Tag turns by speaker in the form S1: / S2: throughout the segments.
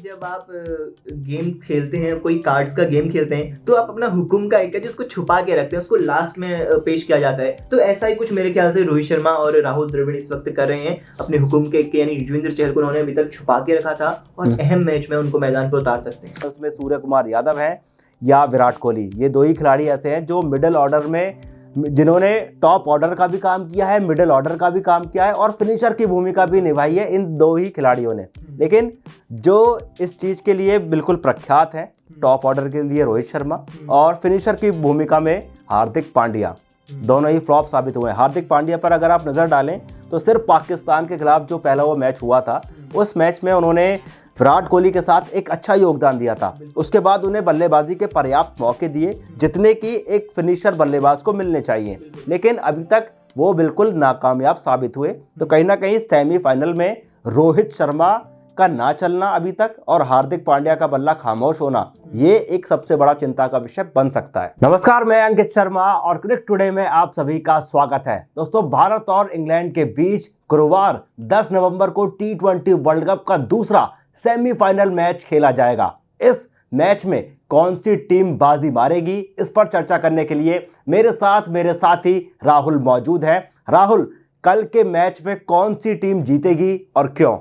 S1: जब आप गेम खेलते हैं, कोई कार्ड्स का गेम खेलते हैं, तो आप अपना हुकुम का एक है जो उसको छुपा के रखते हैं, उसको लास्ट में पेश किया जाता है। तो ऐसा ही कुछ मेरे ख्याल से रोहित शर्मा और राहुल द्रविड़ इस वक्त कर रहे हैं। अपने हुकुम के यानी युजवेंद्र चहल को उन्होंने अभी तक छुपा के रखा था और अहम मैच में उनको मैदान पर उतार सकते हैं।
S2: उसमें सूर्य कुमार यादव हैं या विराट कोहली, ये दो ही खिलाड़ी ऐसे हैं जो मिडिल ऑर्डर में, जिन्होंने टॉप ऑर्डर का भी काम किया है, मिडिल ऑर्डर का भी काम किया है और फिनिशर की भूमिका भी निभाई है इन दो ही खिलाड़ियों ने। लेकिन जो इस चीज़ के लिए बिल्कुल प्रख्यात है, टॉप ऑर्डर के लिए रोहित शर्मा और फिनिशर की भूमिका में हार्दिक पांड्या, दोनों ही फ्लॉप साबित हुए हैं। हार्दिक पांड्या पर अगर आप नज़र डालें तो सिर्फ पाकिस्तान के खिलाफ जो पहला वो मैच हुआ था, उस मैच में उन्होंने विराट कोहली के साथ एक अच्छा योगदान दिया था। उसके बाद उन्हें बल्लेबाजी के पर्याप्त मौके दिए जितने कि एक फिनिशर बल्लेबाज को मिलने चाहिए, लेकिन अभी तक वो बिल्कुल नाकामयाब साबित हुए। तो कहीं ना कहीं सेमीफाइनल में रोहित शर्मा का ना चलना अभी तक और हार्दिक पांड्या का बल्ला खामोश होना, ये एक सबसे बड़ा चिंता का विषय बन सकता है। नमस्कार, मैं अंकित शर्मा और क्रिकेट टुडे में आप सभी का स्वागत है। दोस्तों, भारत और इंग्लैंड के बीच गुरुवार 10 नवंबर को T20 वर्ल्ड कप का दूसरा सेमीफाइनल मैच खेला जाएगा। इस मैच में कौन सी टीम बाजी मारेगी, इस पर चर्चा करने के लिए मेरे साथी राहुल मौजूद हैं। राहुल, कल के मैच में कौन सी टीम जीतेगी और क्यों?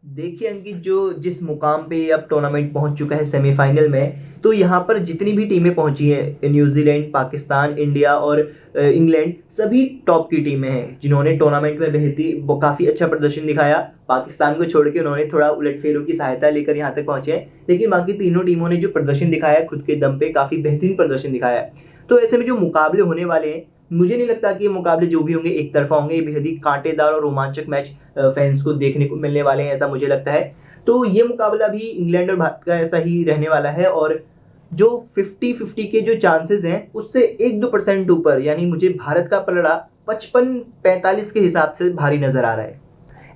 S1: देखिए अंकित, जो जिस मुकाम पे अब टूर्नामेंट पहुंच चुका है सेमीफाइनल में, तो यहाँ पर जितनी भी टीमें पहुंची हैं, न्यूजीलैंड, पाकिस्तान, इंडिया और इंग्लैंड, सभी टॉप की टीमें हैं जिन्होंने टूर्नामेंट में काफ़ी अच्छा प्रदर्शन दिखाया। पाकिस्तान को छोड़ के उन्होंने थोड़ा उलटफेरों की सहायता लेकर यहाँ तक पहुंचे हैं, लेकिन बाकी तीनों टीमों ने जो प्रदर्शन दिखाया है खुद के दम पे काफ़ी बेहतरीन प्रदर्शन दिखाया है। तो ऐसे में जो मुकाबले होने वाले हैं, मुझे नहीं लगता कि ये मुकाबले जो भी होंगे एक तरफा होंगे। ये बेहद ही कांटेदार और रोमांचक मैच फैंस को देखने को मिलने वाले हैं, ऐसा मुझे लगता है। तो ये मुकाबला भी इंग्लैंड और भारत का ऐसा ही रहने वाला है और जो 50-50 के जो चांसेस हैं उससे 1-2% ऊपर, यानी मुझे भारत का पलड़ा 55-45 के हिसाब से भारी नजर आ रहा है।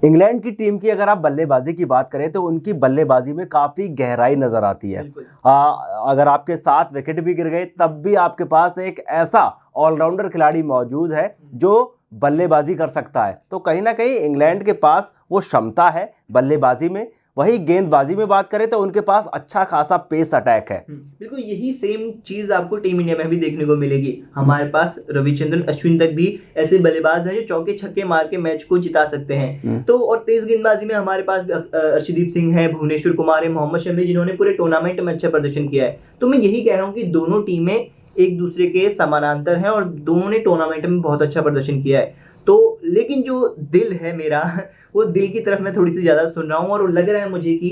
S2: इंग्लैंड की टीम की अगर आप बल्लेबाजी की बात करें तो उनकी बल्लेबाजी में काफ़ी गहराई नज़र आती है। अगर आपके 7 विकेट भी गिर गए तब भी आपके पास एक ऐसा ऑलराउंडर खिलाड़ी मौजूद है जो बल्लेबाजी कर सकता है। तो कहीं ना कहीं इंग्लैंड के पास वो क्षमता है बल्लेबाजी में। वही गेंदबाजी में बात करें तो उनके पास अच्छा खासा पेस अटैक है।
S1: बिल्कुल यही सेम चीज आपको टीम इंडिया में भी देखने को मिलेगी। हमारे पास रविचंद्रन अश्विन तक भी ऐसे बल्लेबाज हैं जो चौके छक्के मार के मैच को जिता सकते हैं। तो और तेज गेंदबाजी में हमारे पास अर्शदीप सिंह है, भुवनेश्वर कुमार है, मोहम्मद शमी, जिन्होंने पूरे टूर्नामेंट में अच्छा प्रदर्शन किया है। तो मैं यही कह रहा हूँ कि दोनों टीमें एक दूसरे के समानांतर हैं और दोनों ने टूर्नामेंट में बहुत अच्छा प्रदर्शन किया है। तो लेकिन जो दिल है मेरा, वो दिल की तरफ मैं थोड़ी सी ज़्यादा सुन रहा हूँ और लग रहा है मुझे कि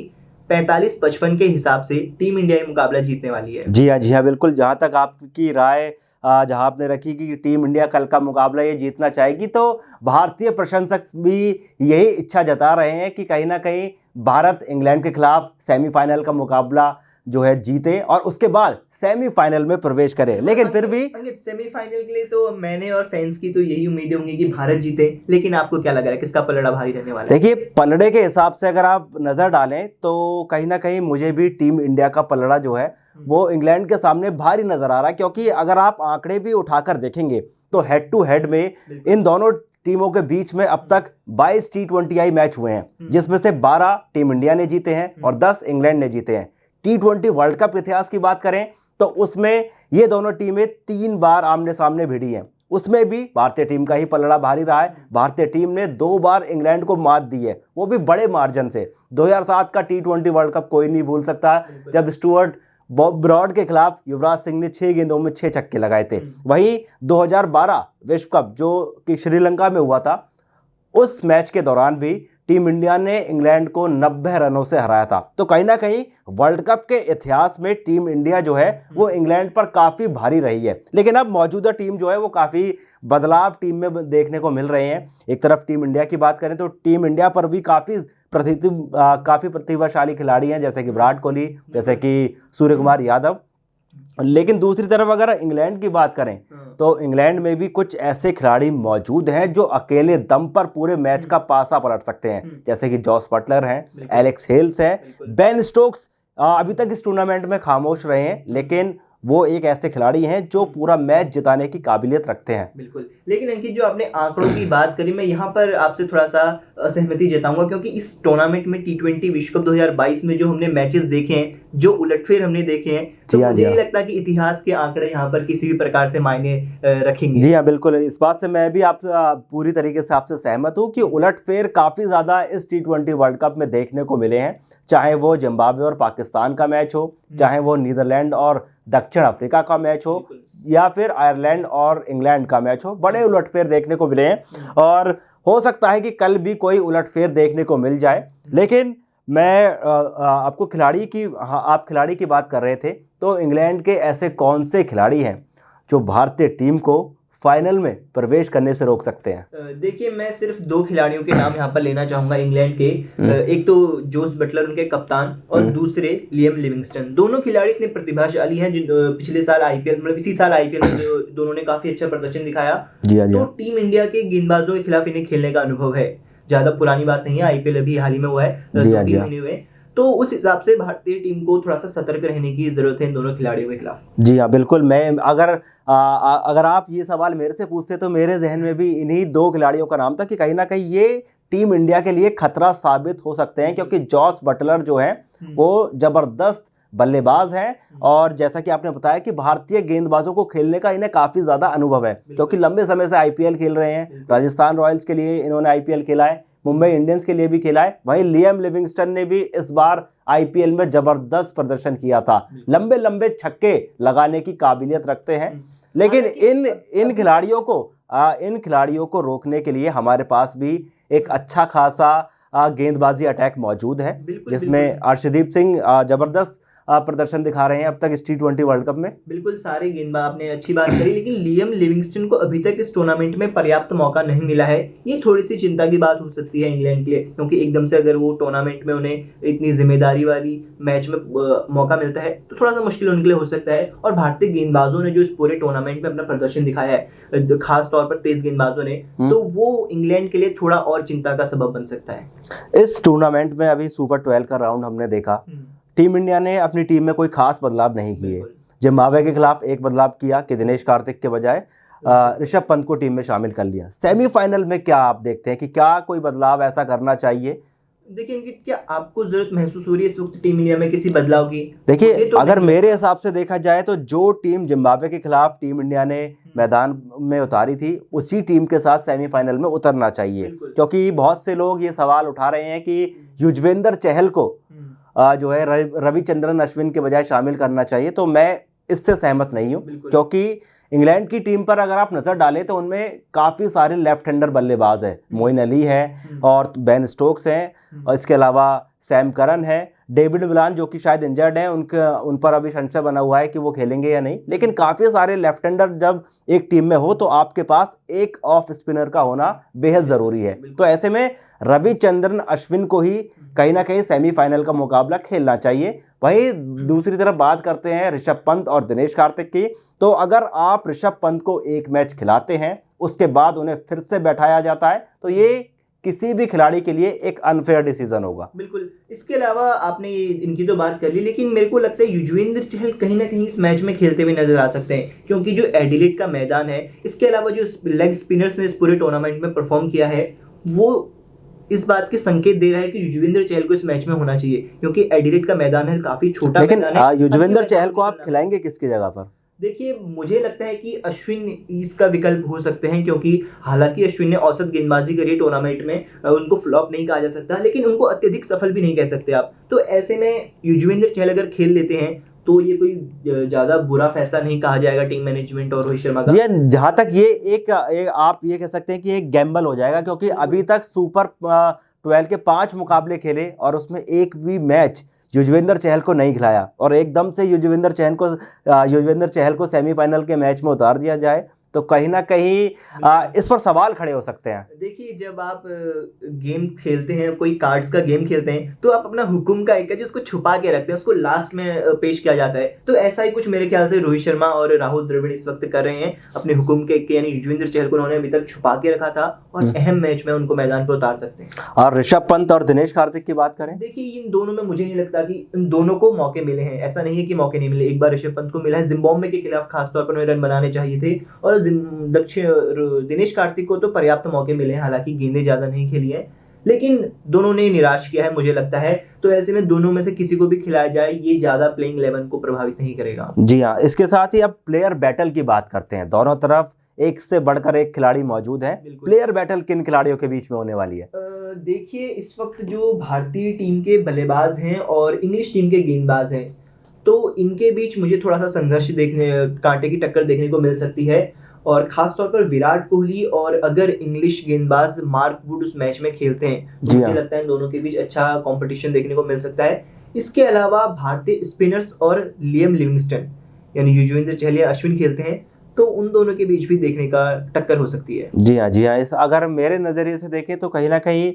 S1: 45-55 के हिसाब से टीम इंडिया ये मुकाबला जीतने वाली है।
S2: जी हाँ बिल्कुल। जहाँ तक आपकी राय जहाँ आपने रखी कि टीम इंडिया कल का मुकाबला ये जीतना चाहेगी, तो भारतीय प्रशंसक भी यही इच्छा जता रहे हैं कि कहीं ना कहीं भारत इंग्लैंड के खिलाफ सेमीफाइनल का मुकाबला जो है जीते और उसके बाद सेमीफाइनल में प्रवेश करे। लेकिन फिर भी
S1: सेमीफाइनल के लिए तो मैंने और फैंस की तो यही उम्मीदें होंगी कि भारत जीते। लेकिन आपको क्या लग रहा है, किसका पलड़ा भारी रहने वाला है?
S2: देखिए, पलड़े के हिसाब से अगर आप नजर डालें तो कहीं ना कहीं मुझे भी टीम इंडिया का पलड़ा जो है वो इंग्लैंड के सामने भारी नजर आ रहा है, क्योंकि अगर आप आंकड़े भी उठाकर देखेंगे तो हेड टू हेड में इन दोनों टीमों के बीच में अब तक 22 T20I मैच हुए हैं, जिसमें से 12 टीम इंडिया ने जीते हैं और 10 इंग्लैंड ने जीते हैं। T20 वर्ल्ड कप इतिहास की बात करें तो उसमें ये दोनों टीमें 3 बार आमने सामने भिड़ी हैं, उसमें भी भारतीय टीम का ही पलड़ा भारी रहा है। भारतीय टीम ने 2 बार इंग्लैंड को मात दी है, वो भी बड़े मार्जिन से। 2007 का T20 वर्ल्ड कप कोई नहीं भूल सकता, जब स्टुअर्ट ब्रॉड के खिलाफ युवराज सिंह ने 6 गेंदों में 6 छक्के लगाए थे। वहीं 2012 विश्व कप जो कि श्रीलंका में हुआ था, उस मैच के दौरान भी टीम इंडिया ने इंग्लैंड को 90 रनों से हराया था। तो कहीं ना कहीं वर्ल्ड कप के इतिहास में टीम इंडिया जो है वो इंग्लैंड पर काफ़ी भारी रही है। लेकिन अब मौजूदा टीम जो है वो काफ़ी बदलाव टीम में देखने को मिल रहे हैं। एक तरफ टीम इंडिया की बात करें तो टीम इंडिया पर भी काफ़ी प्रतिभाशाली खिलाड़ी हैं, जैसे कि विराट कोहली, जैसे कि सूर्य कुमार यादव। लेकिन दूसरी तरफ अगर इंग्लैंड की बात करें तो इंग्लैंड में भी कुछ ऐसे खिलाड़ी मौजूद हैं जो अकेले दम पर पूरे मैच का पासा पलट सकते हैं, जैसे कि जॉस बटलर हैं, एलेक्स हेल्स हैं, बेन स्टोक्स अभी तक इस टूर्नामेंट में खामोश रहे हैं, लेकिन वो एक ऐसे खिलाड़ी हैं जो पूरा मैच जिताने की काबिलियत रखते हैं।
S1: बिल्कुल, लेकिन अंकित जो आपने आंकड़ों की बात करी, मैं यहाँ पर आपसे थोड़ा सा असहमति जताऊंगा, क्योंकि इस टूर्नामेंट में T20 विश्व कप 2022 में जो हमने मैचेस देखे हैं, जो उलटफेर हमने देखे हैं, तो मुझे नहीं लगता कि इतिहास के आंकड़े यहाँ पर किसी भी प्रकार से मायने रखेंगे।
S2: जी हाँ, बिल्कुल, इस बात से मैं भी आप पूरी तरीके से आपसे सहमत हूँ कि उलटफेर काफ़ी ज़्यादा इस T20 वर्ल्ड कप में देखने को मिले हैं। चाहे वो जिम्बाब्वे और पाकिस्तान का मैच हो, चाहे वो नीदरलैंड और दक्षिण अफ्रीका का मैच हो, या फिर आयरलैंड और इंग्लैंड का मैच हो, बड़े उलटफेर देखने को मिले हैं और हो सकता है कि कल भी कोई उलटफेर देखने को मिल जाए। लेकिन मैं आपको आप खिलाड़ी की बात कर रहे थे, तो इंग्लैंड के ऐसे कौन से खिलाड़ी हैं जो भारतीय टीम को फाइनल में प्रवेश करने से रोक सकते हैं?
S1: देखिए, मैं सिर्फ 2 खिलाड़ियों के नाम यहाँ पर लेना चाहूंगा इंग्लैंड के। एक तो जोस बटलर, उनके कप्तान, और दूसरे लियम लिविंगस्टन। दोनों खिलाड़ी इतने प्रतिभाशाली हैं, जिन पिछले साल आईपीएल, मतलब इसी साल आईपीएल में दोनों ने काफी अच्छा प्रदर्शन दिखाया। तो टीम इंडिया के गेंदबाजों के खिलाफ इन्हें खेलने का अनुभव है। ज्यादा पुरानी बात नहीं है, आईपीएल अभी हाल ही में हुआ है, 2-3 महीने हुए। तो उस हिसाब से भारतीय टीम को थोड़ा सा सतर्क रहने की जरूरत है इन दोनों खिलाड़ियों के खिलाफ।
S2: जी हाँ, बिल्कुल। मैं अगर आप ये सवाल मेरे से पूछते तो मेरे जहन में भी इन्हीं 2 खिलाड़ियों का नाम था कि कहीं ना कहीं ये टीम इंडिया के लिए खतरा साबित हो सकते हैं, क्योंकि जॉस बटलर जो है वो जबरदस्त बल्लेबाज हैं और जैसा कि आपने बताया कि भारतीय गेंदबाजों को खेलने का इन्हें काफी ज्यादा अनुभव है, क्योंकि लंबे समय से आईपीएल खेल रहे हैं। राजस्थान रॉयल्स के लिए इन्होंने आईपीएल खेला है, मुंबई इंडियंस के लिए भी खेला है। वहीं लियम लिविंगस्टन ने भी इस बार आईपीएल में जबरदस्त प्रदर्शन किया था, लंबे लंबे छक्के लगाने की काबिलियत रखते हैं। लेकिन इन खिलाड़ियों को रोकने के लिए हमारे पास भी एक अच्छा खासा गेंदबाजी अटैक मौजूद है, जिसमें अर्शदीप सिंह जबरदस्त प्रदर्शन दिखा रहे हैं अब तक इस T20 वर्ल्ड कप में।
S1: बिल्कुल, सारे गेंदबाज, आपने अच्छी बात करी, लेकिन लियम लिविंगस्टन को अभी तक इस टूर्नामेंट में पर्याप्त मौका नहीं मिला है। ये थोड़ी सी चिंता की बात हो सकती है इंग्लैंड के लिए, क्योंकि एकदम से अगर वो टूर्नामेंट में उन्हें इतनी जिम्मेदारी वाली मैच में मौका मिलता है तो थोड़ा सा मुश्किल उनके लिए हो सकता है। और भारतीय गेंदबाजों ने जो इस पूरे टूर्नामेंट में अपना प्रदर्शन दिखाया है, खास तौर पर तेज गेंदबाजों ने, तो वो इंग्लैंड के लिए थोड़ा और चिंता का सबब बन सकता है।
S2: इस टूर्नामेंट में अभी सुपर 12 का राउंड हमने देखा, टीम इंडिया ने अपनी टीम में कोई खास बदलाव नहीं किए। जिम्बाब्वे के खिलाफ एक बदलाव किया कि दिनेश कार्तिक के बजाय ऋषभ पंत को टीम में शामिल कर लिया। सेमीफाइनल में क्या आप देखते हैं कि क्या कोई बदलाव ऐसा करना चाहिए?
S1: देखिए, क्या आपको जरूरत महसूस हो रही है इस वक्त टीम इंडिया में किसी बदलाव की?
S2: देखिए, अगर मेरे हिसाब से देखा जाए तो जो टीम जिम्बाब्वे के खिलाफ टीम इंडिया ने मैदान में उतारी थी, उसी टीम के साथ सेमीफाइनल में उतरना चाहिए, क्योंकि बहुत से लोग ये सवाल उठा रहे हैं कि युजवेंद्र चहल को जो है रविचंद्रन अश्विन के बजाय शामिल करना चाहिए। तो मैं इससे सहमत नहीं हूँ, क्योंकि इंग्लैंड की टीम पर अगर आप नजर डालें तो उनमें काफी सारे लेफ्ट हैंडर बल्लेबाज हैं। मोइन अली है और बेन स्टोक्स हैं, और इसके अलावा सैम करन है, डेविड मिलान जो कि शायद इंजर्ड हैं, उन पर अभी संशय बना हुआ है कि वो खेलेंगे या नहीं। लेकिन काफी सारे लेफ्ट हैंडर जब एक टीम में हो तो आपके पास एक ऑफ स्पिनर का होना बेहद जरूरी है। तो ऐसे में रविचंद्रन अश्विन को ही कहीं ना कहीं सेमीफाइनल का मुकाबला खेलना चाहिए। वहीं दूसरी तरफ बात करते हैं ऋषभ पंत और दिनेश कार्तिक की, तो अगर आप ऋषभ पंत को एक मैच खिलाते हैं उसके बाद उन्हें फिर से बैठाया जाता है तो ये किसी भी खिलाड़ी के लिए एक अनफेयर डिसीजन होगा।
S1: बिल्कुल। इसके अलावा आपने इनकी तो बात कर ली, लेकिन मेरे को लगता है युजवेंद्र चहल कहीं ना कहीं इस मैच में खेलते हुए नजर आ सकते हैं, क्योंकि जो एडिलेड का मैदान है, इसके अलावा जो लेग स्पिनर्स ने इस पूरे टूर्नामेंट में परफॉर्म किया है, वो इस बात के संकेत दे रहा है कि युजवेंद्र चहल को इस मैच में होना चाहिए, क्योंकि एडिलेड का मैदान है, काफी छोटा मैदान है।
S2: युजवेंद्र चहल को आप खिलाएंगे किसकी जगह पर?
S1: देखिए, मुझे लगता है कि अश्विन इसका विकल्प हो सकते हैं, क्योंकि हालांकि अश्विन ने औसत गेंदबाजी करी टूर्नामेंट में, उनको फ्लॉप नहीं कहा जा सकता, लेकिन उनको अत्यधिक सफल भी नहीं कह सकते आप। तो ऐसे में युजवेंद्र चहल अगर खेल लेते हैं तो ये कोई ज्यादा बुरा फैसला नहीं कहा जाएगा टीम मैनेजमेंट और रोहित शर्मा का।
S2: जहां तक ये आप ये कह सकते हैं कि एक गैम्बल हो जाएगा, क्योंकि अभी तक सुपर 12 के 5 मुकाबले खेले और उसमें एक भी मैच युजवेंद्र चहल को नहीं खिलाया, और एकदम से युजवेंद्र चहल को सेमीफाइनल के मैच में उतार दिया जाए, तो कहीं ना कहीं इस पर सवाल खड़े हो सकते हैं।
S1: देखिए, जब आप गेम खेलते हैं, कोई कार्ड्स का गेम खेलते हैं, तो आप अपना हुक्म का एक है जो उसको छुपा के रखते हैं, उसको लास्ट में पेश किया जाता है। तो ऐसा ही कुछ मेरे ख्याल से रोहित शर्मा और राहुल द्रविड़ इस वक्त कर रहे हैं। अपने हुक्म के एक यानी युजवेंद्र चहल को उन्होंने अभी तक छुपा के रखा था और अहम मैच में उनको मैदान पर उतार सकते हैं।
S2: और ऋषभ पंत और दिनेश कार्तिक की बात करें,
S1: देखिए, इन दोनों में मुझे नहीं लगता कि इन दोनों को मौके मिले हैं। ऐसा नहीं है कि मौके नहीं मिले। एक बार ऋषभ पंत को मिला है, जिम्बाब्वे के खिलाफ खासतौर पर उन्हें रन बनाने चाहिए थे, और दिनेश कार्तिक को तो पर्याप्त मौके मिले हैं, हालांकि गेंदें ज्यादा नहीं खेली है, लेकिन दोनों ने निराश किया है मुझे लगता है। तो ऐसे में दोनों में से किसी को भी खिलाया जाए, ये ज्यादा प्लेइंग 11 को प्रभावित नहीं करेगा।
S2: जी हाँ, इसके साथ ही अब प्लेयर बैटल की बात करते हैं। दोनों तरफ एक से बढ़कर एक खिलाड़ी मौजूद है। प्लेयर बैटल किन खिलाड़ियों के बीच में होने वाली है?
S1: देखिए, इस वक्त जो भारतीय टीम के बल्लेबाज हैं और इंग्लिश टीम के गेंदबाज हैं, तो इनके बीच मुझे थोड़ा सा संघर्ष देखने, कांटे की टक्कर देखने को मिल सकती है। और खास तौर पर विराट कोहली और अगर इंग्लिश गेंदबाज मार्क वुड उस मैच में खेलते हैं, तो मुझे लगता है इन दोनों के बीच अच्छा कंपटीशन देखने को मिल सकता है। इसके अलावा भारतीय स्पिनर्स और लियम लिविंगस्टन यानी युजवेंद्र चहल या अश्विन खेलते हैं, तो उन दोनों के बीच भी देखने का टक्कर हो सकती है।
S2: जी हाँ, जी हाँ। इस अगर मेरे नज़रिए से देखें तो कहीं ना कहीं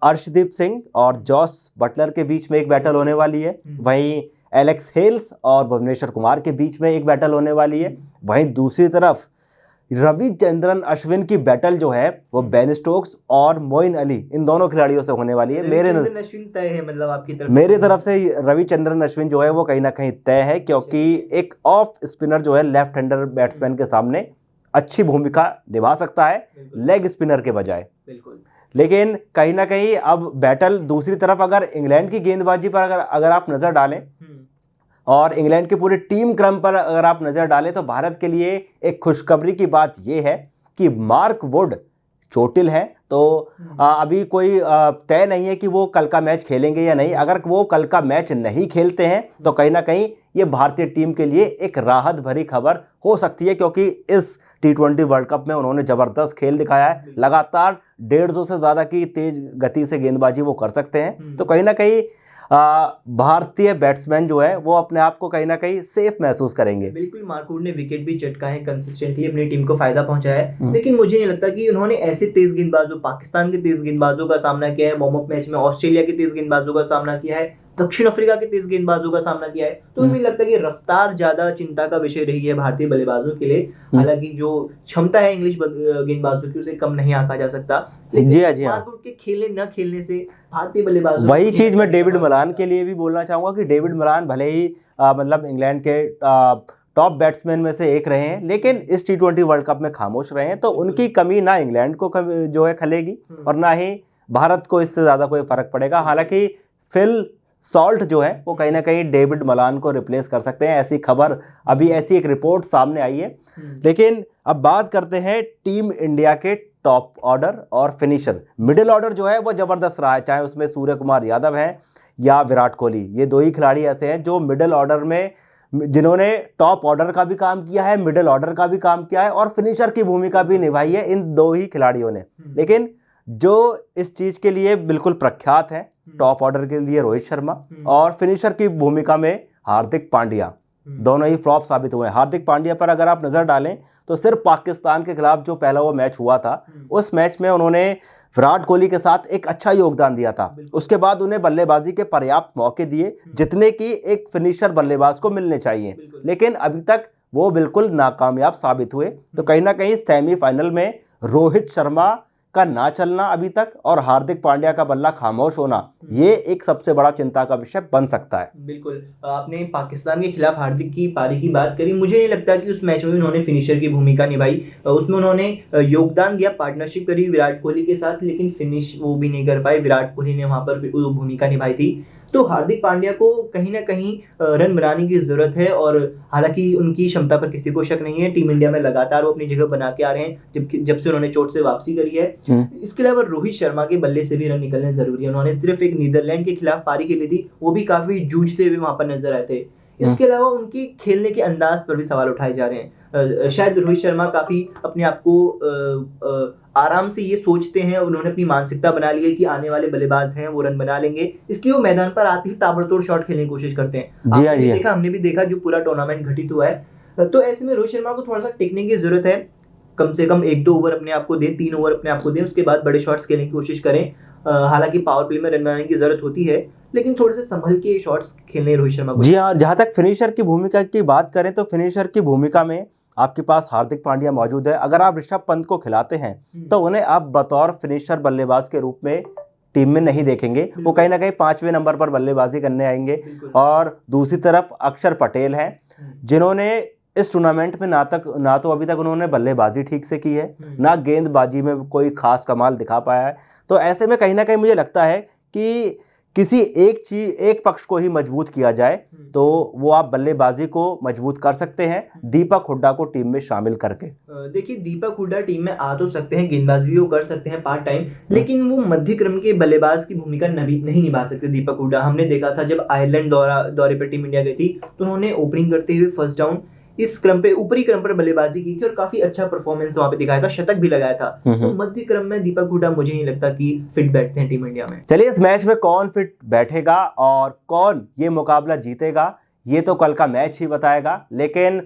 S2: अर्शदीप सिंह और जॉस बटलर के बीच में एक बैटल होने वाली है। वहीं एलेक्स हेल्स और भुवनेश्वर कुमार के बीच में एक बैटल होने वाली है। वहीं दूसरी तरफ रविचंद्रन अश्विन की बैटल जो है वो बेन स्टोक्स और मोइन अली, इन दोनों खिलाड़ियों से होने वाली है।
S1: अश्विन तय है, मतलब आपकी तरफ
S2: मेरी तरफ से रविचंद्रन अश्विन जो है वो कहीं ना कहीं तय है, क्योंकि एक ऑफ स्पिनर जो है लेफ्ट हैंडर बैट्समैन के सामने अच्छी भूमिका निभा सकता है लेग स्पिनर के बजाय। लेकिन कहीं ना कहीं अब बैटल दूसरी तरफ अगर इंग्लैंड की गेंदबाजी पर अगर आप नजर डालें और इंग्लैंड की पूरी टीम क्रम पर अगर आप नजर डालें, तो भारत के लिए एक खुशखबरी की बात यह है कि मार्क वुड चोटिल है। तो अभी कोई तय नहीं है कि वो कल का मैच खेलेंगे या नहीं। अगर वो कल का मैच नहीं खेलते हैं तो कहीं ना कहीं ये भारतीय टीम के लिए एक राहत भरी खबर हो सकती है, क्योंकि इस T20 वर्ल्ड कप में उन्होंने जबरदस्त खेल दिखाया है। लगातार 150 से ज़्यादा की तेज गति से गेंदबाजी वो कर सकते हैं। तो कहीं ना कहीं भारतीय बैट्समैन जो है वो अपने आप को कहीं ना कहीं सेफ महसूस करेंगे।
S1: बिल्कुल, मार्क वुड ने विकेट भी चटकाए हैं, कंसिस्टेंटली अपनी टीम को फायदा पहुंचाया है। लेकिन मुझे नहीं लगता कि उन्होंने ऐसे तेज गेंदबाजों, पाकिस्तान के तेज गेंदबाजों का सामना किया है, वार्म अप मैच में ऑस्ट्रेलिया के तेज गेंदबाजों का सामना किया है, दक्षिण अफ्रीका के तेज गेंदबाजों का सामना किया है। तो मुझे लगता है कि रफ्तार ज्यादा चिंता का विषय रही है भारतीय बल्लेबाजों के लिए। हालांकि जो क्षमता है इंग्लिश गेंदबाजों की, उसे कम नहीं आंका जा सकता।
S2: जी हाँ, जी हाँ।
S1: मार्क वुड के खेलने न खेलने से भारतीय बल्लेबाजों,
S2: वही चीज मैं डेविड मलान के लिए भी बोलना चाहूंगा कि डेविड मलान भले ही मतलब इंग्लैंड के टॉप बैट्समैन में से एक रहे हैं, लेकिन इस T20 वर्ल्ड कप में खामोश रहे हैं। तो उनकी कमी ना इंग्लैंड को जो है खलेगी और ना ही भारत को इससे ज़्यादा कोई फर्क पड़ेगा। हालांकि फिल सॉल्ट जो है वो कहीं ना कहीं डेविड मलान को रिप्लेस कर सकते हैं, ऐसी खबर अभी, ऐसी एक रिपोर्ट सामने आई है। लेकिन अब बात करते हैं टीम इंडिया के टॉप ऑर्डर और फिनिशर। मिडिल ऑर्डर जो है वो ज़बरदस्त रहा है, चाहे उसमें सूर्य कुमार यादव हैं या विराट कोहली। ये दो ही खिलाड़ी ऐसे हैं जो मिडिल ऑर्डर में, जिन्होंने टॉप ऑर्डर का भी काम किया है, मिडिल ऑर्डर का भी काम किया है और फिनिशर की भूमिका भी निभाई है इन दो ही खिलाड़ियों ने। लेकिन जो इस चीज़ के लिए बिल्कुल प्रख्यात है, टॉप ऑर्डर के लिए रोहित शर्मा और फिनिशर की भूमिका में हार्दिक पांड्या, दोनों ही फ्लॉप साबित हुए हैं। हार्दिक पांड्या पर अगर आप नज़र डालें तो सिर्फ पाकिस्तान के खिलाफ जो पहला वो मैच हुआ था, उस मैच में उन्होंने विराट कोहली के साथ एक अच्छा योगदान दिया था। उसके बाद उन्हें बल्लेबाजी के पर्याप्त मौके दिए जितने कि एक फिनिशर बल्लेबाज को मिलने चाहिए, लेकिन अभी तक वो बिल्कुल नाकामयाब साबित हुए। तो कहीं ना कहीं सेमीफाइनल में रोहित शर्मा का ना चलना अभी तक और हार्दिक पांड्या का बल्ला खामोश होना, ये एक सबसे बड़ा चिंता का विषय बन सकता है।
S1: बिल्कुल, आपने पाकिस्तान के खिलाफ हार्दिक की पारी की बात करी। मुझे नहीं लगता कि उस मैच में उन्होंने फिनिशर की भूमिका निभाई। उसमें उन्होंने योगदान दिया, पार्टनरशिप करी विराट कोहली के साथ, लेकिन फिनिश वो भी नहीं कर पाए। विराट कोहली ने वहां पर भूमिका निभाई थी। तो हार्दिक पांड्या को कहीं ना कहीं रन बनाने की जरूरत है, और हालांकि उनकी क्षमता पर किसी को शक नहीं है। टीम इंडिया में लगातार वो अपनी जगह बना के आ रहे हैं जब से उन्होंने चोट से वापसी करी है। इसके अलावा रोहित शर्मा के बल्ले से भी रन निकलने जरूरी है। उन्होंने सिर्फ एक नीदरलैंड के खिलाफ पारी खेली थी, वो भी काफी जूझते हुए वहां पर नजर आए थे। इसके अलावा उनके खेलने के अंदाज पर भी सवाल उठाए जा रहे हैं। शायद रोहित शर्मा काफी अपने आप को आराम से ये सोचते हैं, उन्होंने अपनी मानसिकता बना ली है कि आने वाले बल्लेबाज हैं वो रन बना लेंगे, इसलिए वो मैदान पर आते ही ताबड़तोड़ शॉट खेलने की कोशिश करते हैं। आपने भी देखा, हमने भी देखा, जो पूरा टूर्नामेंट घटित हुआ है, तो ऐसे में रोहित शर्मा को थोड़ा सा टिकने की जरूरत है, कम से कम 1-2 ओवर अपने आप को दें, 3 ओवर अपने आप को दें, उसके बाद बड़े शॉट्स खेलने की कोशिश करें। हालांकि पावर प्ले में रन बनाने की जरूरत होती है, लेकिन थोड़े से संभल के शॉट्स खेलने रोहित शर्मा को।
S2: जी हाँ, जहाँ तक फिनिशर की भूमिका की बात करें तो फिनिशर की भूमिका में आपके पास हार्दिक पांड्या मौजूद है। अगर आप ऋषभ पंत को खिलाते हैं तो उन्हें आप बतौर फिनिशर बल्लेबाज के रूप में टीम में नहीं देखेंगे, वो कहीं ना कहीं 5वें नंबर पर बल्लेबाजी करने आएंगे। और दूसरी तरफ अक्षर पटेल हैं, जिन्होंने इस टूर्नामेंट में ना तो अभी तक उन्होंने बल्लेबाजी ठीक से की है, ना गेंदबाजी में कोई खास कमाल दिखा पाया है। तो ऐसे में कहीं ना कहीं मुझे लगता है कि किसी एक पक्ष को ही मजबूत किया जाए तो वो आप बल्लेबाजी को मजबूत कर सकते हैं, दीपक हुड्डा को टीम में शामिल करके।
S1: देखिए, दीपक हुड्डा टीम में आ तो सकते हैं, गेंदबाजी भी वो कर सकते हैं पार्ट टाइम, लेकिन वो मध्य क्रम के बल्लेबाज की भूमिका नहीं निभा सकते दीपक हुड्डा। हमने देखा था जब आयरलैंड दौरे पर टीम इंडिया गई थी तो उन्होंने ओपनिंग करते हुए फर्स्ट डाउन इस क्रम पे ऊपरी क्रम पर बल्लेबाजी की थी और काफी अच्छा परफॉर्मेंस वहां पे दिखाया था, शतक भी लगाया था। तो मध्य क्रम में दीपक हुड्डा मुझे नहीं लगता कि फिट बैठते हैं टीम इंडिया में।
S2: चलिए, इस मैच में कौन फिट बैठेगा और कौन ये मुकाबला जीतेगा ये तो कल का मैच ही बताएगा। लेकिन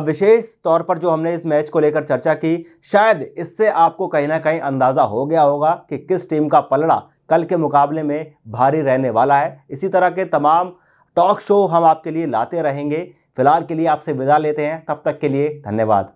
S2: विशेष तौर पर जो हमने इस मैच को लेकर चर्चा की, शायद इससे आपको कहीं ना कहीं अंदाजा हो गया होगा कि किस टीम का पलड़ा कल के मुकाबले में भारी रहने वाला है। इसी तरह के तमाम टॉक शो हम आपके लिए लाते रहेंगे। फिलहाल के लिए आपसे विदा लेते हैं, तब तक के लिए धन्यवाद।